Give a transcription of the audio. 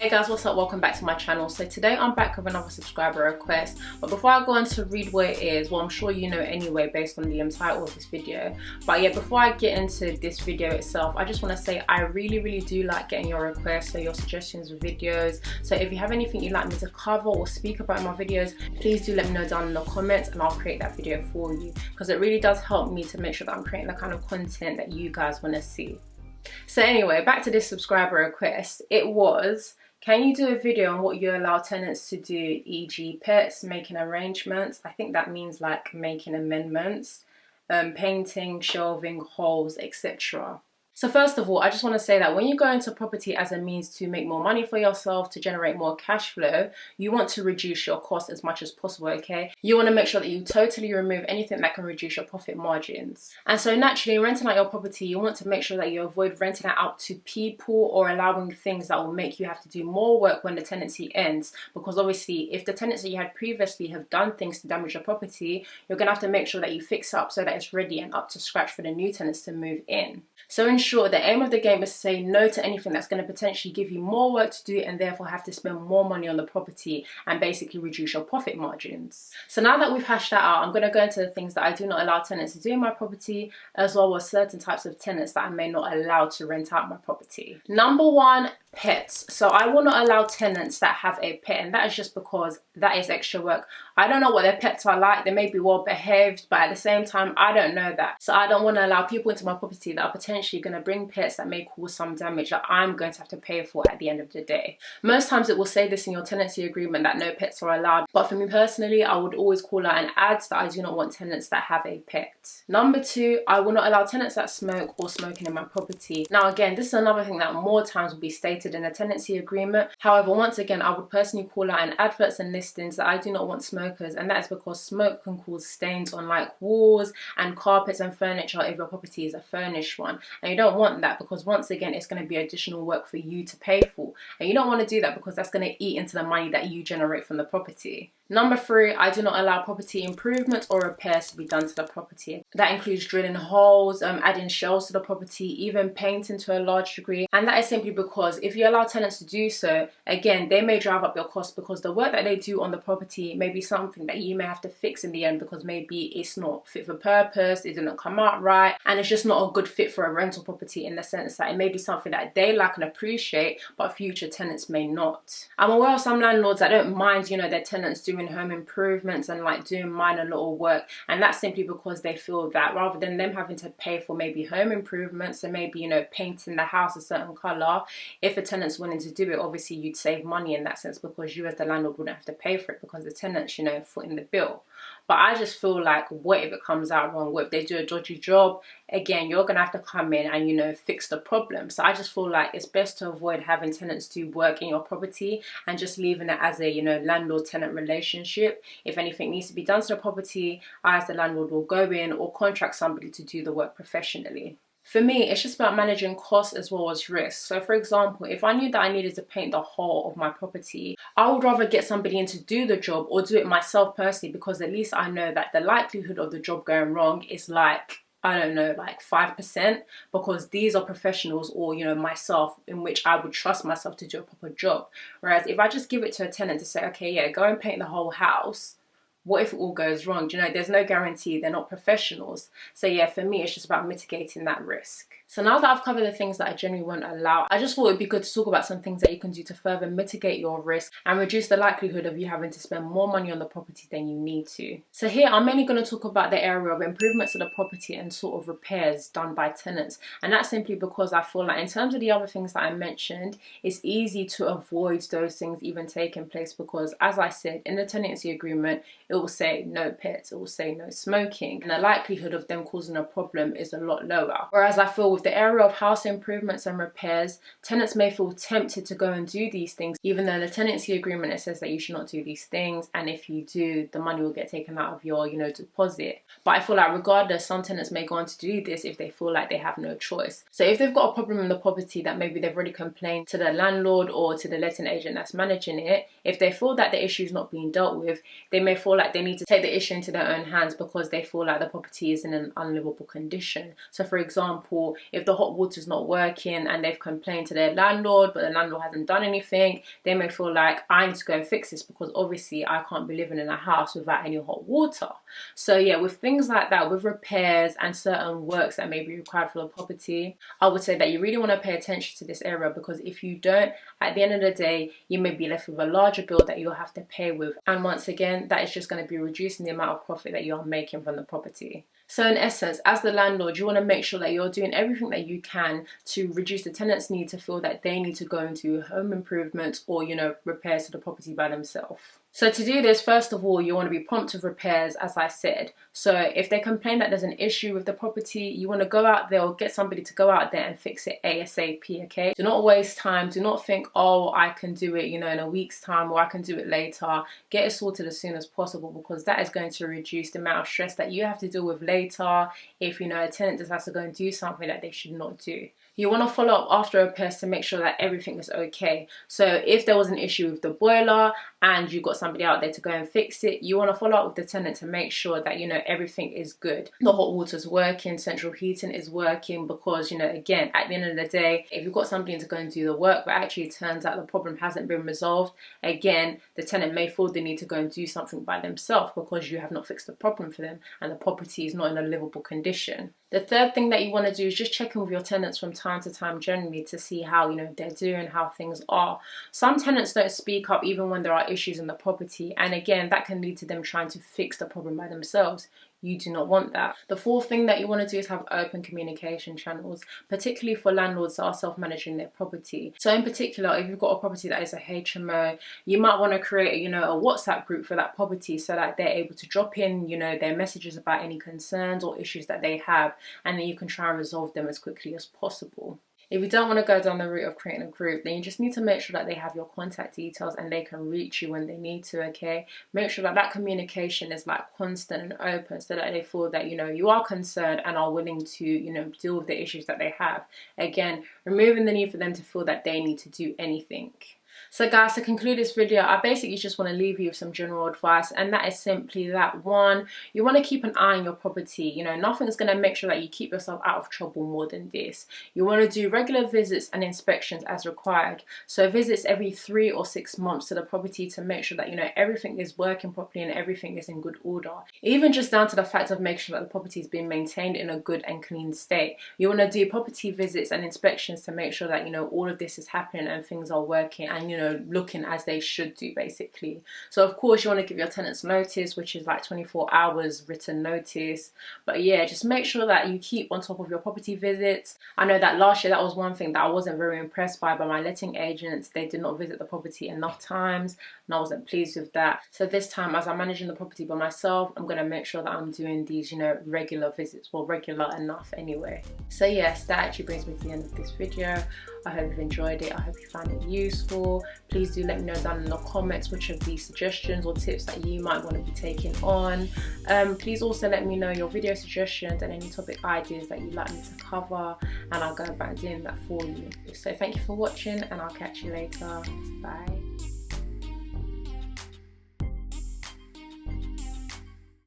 Hey guys, what's up? Welcome back to my channel. So today I'm back with another subscriber request, but before I go on to read what it is, well, I'm sure you know anyway based on the title of this video, but yeah, before I get into this video itself, I just want to say I really do like getting your requests or your suggestions of videos. So if you have anything you'd like me to cover or speak about in my videos, please do let me know down in the comments and I'll create that video for you, because it really does help me to make sure that I'm creating the kind of content that you guys want to see. So anyway, back to this subscriber request. It was, can you do a video on what you allow tenants to do, e.g. pets, making arrangements? I think that means like making amendments, painting, shelving, holes, etc. So first of all, I just want to say that when you go into property as a means to make more money for yourself, to generate more cash flow, you want to reduce your costs as much as possible, okay? You want to make sure that you totally remove anything that can reduce your profit margins. And so naturally, renting out your property, you want to make sure that you avoid renting it out to people or allowing things that will make you have to do more work when the tenancy ends. Because obviously, if the tenants that you had previously have done things to damage your property, you're going to have to make sure that you fix up so that it's ready and up to scratch for the new tenants to move in. So in short, the aim of the game is to say no to anything that's going to potentially give you more work to do and therefore have to spend more money on the property and basically reduce your profit margins. So now that we've hashed that out, I'm going to go into the things that I do not allow tenants to do in my property, as well as certain types of tenants that I may not allow to rent out my property. Number one, pets. So I will not allow tenants that have a pet, and that is just because that is extra work. I don't know what their pets are like. They may be well behaved, but at the same time, I don't know that. So I don't want to allow people into my property that are potentially going to bring pets that may cause some damage that I'm going to have to pay for at the end of the day. Most times it will say this in your tenancy agreement that no pets are allowed, but for me personally, I would always call out an ad that I do not want tenants that have a pet. Number two, I will not allow tenants that smoke or smoking in my property. Now again, this is another thing that more times will be stated in a tenancy agreement. However, once again, I would personally call out in adverts and listings that I do not want smokers, and that is because smoke can cause stains on like walls and carpets and furniture if your property is a furnished one, and you don't want that because once again it's going to be additional work for you to pay for, and you don't want to do that because that's going to eat into the money that you generate from the property. Number three, I do not allow property improvements or repairs to be done to the property. That includes drilling holes, adding shelves to the property, even painting to a large degree. And that is simply because if you allow tenants to do so, again, they may drive up your costs because the work that they do on the property may be something that you may have to fix in the end because maybe it's not fit for purpose, it didn't come out right, and it's just not a good fit for a rental property in the sense that it may be something that they like and appreciate, but future tenants may not. I'm aware of some landlords that don't mind, their tenants doing home improvements and like doing minor little work, and that's simply because they feel that rather than them having to pay for maybe home improvements and maybe painting the house a certain color, if a tenant's willing to do it, obviously you'd save money in that sense because you as the landlord wouldn't have to pay for it because the tenant's footing the bill. But I just feel like, what if it comes out wrong? What if they do a dodgy job? Again, you're gonna have to come in and fix the problem. So I just feel like it's best to avoid having tenants do work in your property and just leaving it as a landlord-tenant relationship. If anything needs to be done to the property, I as the landlord will go in or contract somebody to do the work professionally. For me, it's just about managing costs as well as risk. So for example, if I knew that I needed to paint the whole of my property, I would rather get somebody in to do the job or do it myself personally, because at least I know that the likelihood of the job going wrong is like 5%, because these are professionals or myself, in which I would trust myself to do a proper job. Whereas if I just give it to a tenant to say, okay, yeah, go and paint the whole house, what if it all goes wrong? There's no guarantee. They're not professionals. So yeah, for me, it's just about mitigating that risk. So now that I've covered the things that I generally won't allow, I just thought it'd be good to talk about some things that you can do to further mitigate your risk and reduce the likelihood of you having to spend more money on the property than you need to. So here, I'm mainly going to talk about the area of improvements to the property and sort of repairs done by tenants. And that's simply because I feel like in terms of the other things that I mentioned, it's easy to avoid those things even taking place because, as I said, in the tenancy agreement, it will say no pets, it will say no smoking, and the likelihood of them causing a problem is a lot lower. Whereas I feel with the area of house improvements and repairs, tenants may feel tempted to go and do these things, even though the tenancy agreement, it says that you should not do these things, and if you do, the money will get taken out of your deposit. But I feel like regardless, some tenants may go on to do this if they feel like they have no choice. So if they've got a problem in the property that maybe they've already complained to the landlord or to the letting agent that's managing it, if they feel that the issue is not being dealt with, they may feel like they need to take the issue into their own hands because they feel like the property is in an unlivable condition. So for example, if the hot water's not working and they've complained to their landlord, but the landlord hasn't done anything, they may feel like, I need to go and fix this because obviously I can't be living in a house without any hot water. So yeah, with things like that, with repairs and certain works that may be required for the property, I would say that you really want to pay attention to this area, because if you don't, at the end of the day, you may be left with a larger bill that you'll have to pay with. And once again, that is just going to be reducing the amount of profit that you are making from the property. So in essence, as the landlord, you want to make sure that you're doing everything that you can to reduce the tenant's need to feel that they need to go and do home improvements or, repairs to the property by themselves. So to do this, first of all, you want to be prompt with repairs, as I said. So if they complain that there's an issue with the property, you want to go out there or get somebody to go out there and fix it ASAP, okay? Do not waste time. Do not think, oh, I can do it, in a week's time, or I can do it later. Get it sorted as soon as possible, because that is going to reduce the amount of stress that you have to deal with later if, a tenant just has to go and do something that they should not do. You want to follow up after repairs to make sure that everything is okay. So if there was an issue with the boiler and you got somebody out there to go and fix it, you want to follow up with the tenant to make sure that, everything is good. The hot water is working, central heating is working, because, again, at the end of the day, if you've got somebody to go and do the work, but actually it turns out the problem hasn't been resolved, again, the tenant may feel they need to go and do something by themselves because you have not fixed the problem for them and the property is not in a livable condition. The third thing that you want to do is just check in with your tenants from time to time generally to see how they're doing, how things are. Some tenants don't speak up even when there are issues in the property, and again, that can lead to them trying to fix the problem by themselves. You do not want that. The fourth thing that you want to do is have open communication channels, particularly for landlords that are self-managing their property. So in particular, if you've got a property that is a HMO, you might want to create, a WhatsApp group for that property so that they're able to drop in, their messages about any concerns or issues that they have, and then you can try and resolve them as quickly as possible. If you don't want to go down the route of creating a group, then you just need to make sure that they have your contact details and they can reach you when they need to, okay? Make sure that that communication is constant and open so that they feel that, you are concerned and are willing to, deal with the issues that they have. Again, removing the need for them to feel that they need to do anything. So guys, to conclude this video, I basically just want to leave you with some general advice, and that is simply that, one, you want to keep an eye on your property. Nothing's going to make sure that you keep yourself out of trouble more than this. You want to do regular visits and inspections as required. So visits every 3 or 6 months to the property to make sure that, everything is working properly and everything is in good order. Even just down to the fact of making sure that the property is being maintained in a good and clean state. You want to do property visits and inspections to make sure that, all of this is happening and things are working and, looking as they should do, basically. So of course you want to give your tenants notice, which is 24 hours written notice. But yeah, just make sure that you keep on top of your property visits. I know that last year that was one thing that I wasn't very impressed by my letting agents. They did not visit the property enough times and I wasn't pleased with that. So this time, as I'm managing the property by myself, I'm going to make sure that I'm doing these, regular visits, well, regular enough anyway. So yes, that actually brings me to the end of this video. I hope you've enjoyed it. I hope you found it useful. Please do let me know down in the comments which of these suggestions or tips that you might want to be taking on. Please also let me know your video suggestions and any topic ideas that you'd like me to cover, and I'll go about doing that for you. So thank you for watching, and I'll catch you later. Bye.